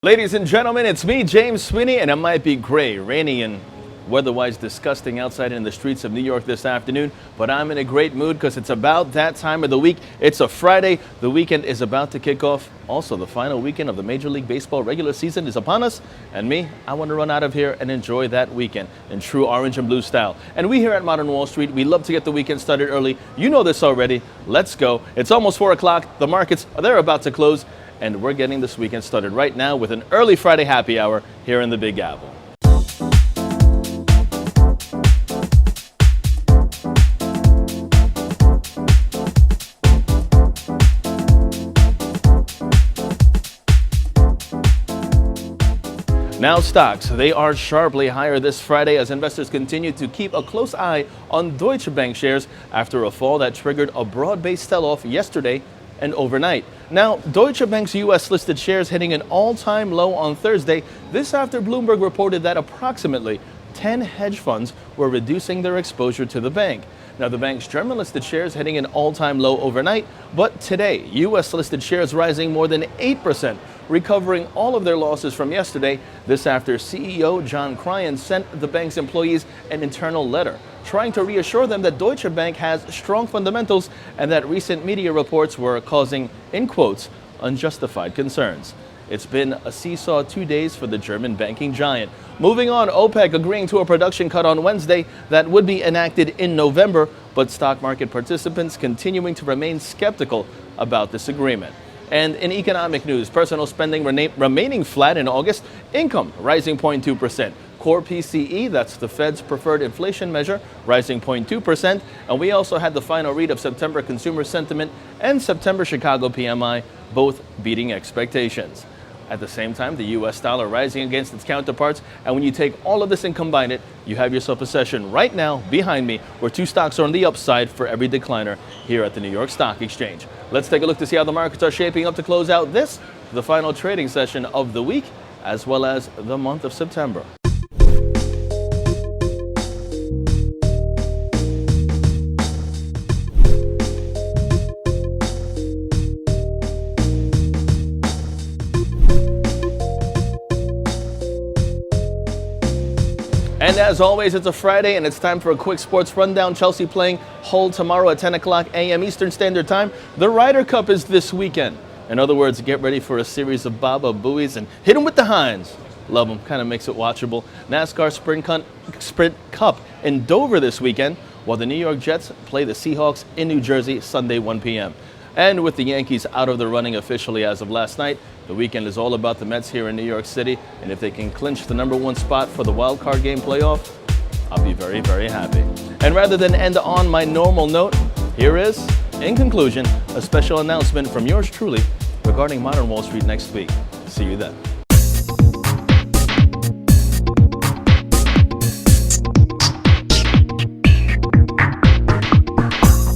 Ladies and gentlemen, it's me, James Sweeney, and it might be gray, rainy, and weather-wise disgusting outside in the streets of New York this afternoon, but I'm in a great mood because it's about that time of the week. It's a Friday. The weekend is about to kick off. Also, the final weekend of the Major League Baseball regular season is upon us, and I want to run out of here and enjoy that weekend in true orange and blue style. And we here at Modern Wall Street, we love to get the weekend started early. You know this already. Let's go. It's almost 4 o'clock. The markets, they're about to close. And we're getting this weekend started right now with an early Friday happy hour here in the Big Apple. Now stocks, they are sharply higher this Friday as investors continue to keep a close eye on Deutsche Bank shares after a fall that triggered a broad-based sell-off yesterday and overnight. Now, Deutsche Bank's U.S.-listed shares hitting an all-time low on Thursday, this after Bloomberg reported that approximately 10 hedge funds were reducing their exposure to the bank. Now, the bank's German-listed shares hitting an all-time low overnight, but today, U.S.-listed shares rising more than 8%, recovering all of their losses from yesterday, this after CEO John Cryan sent the bank's employees an internal letter, trying to reassure them that Deutsche Bank has strong fundamentals and that recent media reports were causing, in quotes, unjustified concerns. It's been a seesaw 2 days for the German banking giant. Moving on, OPEC agreeing to a production cut on Wednesday that would be enacted in November, but stock market participants continuing to remain skeptical about this agreement. And in economic news, personal spending remaining flat in August, income rising 0.2%. Core PCE, that's the Fed's preferred inflation measure, rising 0.2%. And we also had the final read of September consumer sentiment and September Chicago PMI, both beating expectations. At the same time, the U.S. dollar rising against its counterparts. And when you take all of this and combine it, you have yourself a session right now behind me where two stocks are on the upside for every decliner here at the New York Stock Exchange. Let's take a look to see how the markets are shaping up to close out the final trading session of the week, as well as the month of September. And as always, it's a Friday and it's time for a quick sports rundown. Chelsea playing Hull tomorrow at 10 o'clock a.m. Eastern Standard Time. The Ryder Cup is this weekend. In other words, get ready for a series of Baba Booies and hit them with the hinds. Love them, kind of makes it watchable. NASCAR Sprint Cup in Dover this weekend, while the New York Jets play the Seahawks in New Jersey Sunday 1 p.m. And with the Yankees out of the running officially as of last night, the weekend is all about the Mets here in New York City. And if they can clinch the #1 spot for the wild card game playoff, I'll be very, very happy. And rather than end on my normal note, here is, in conclusion, a special announcement from yours truly regarding Modern Wall Street next week. See you then.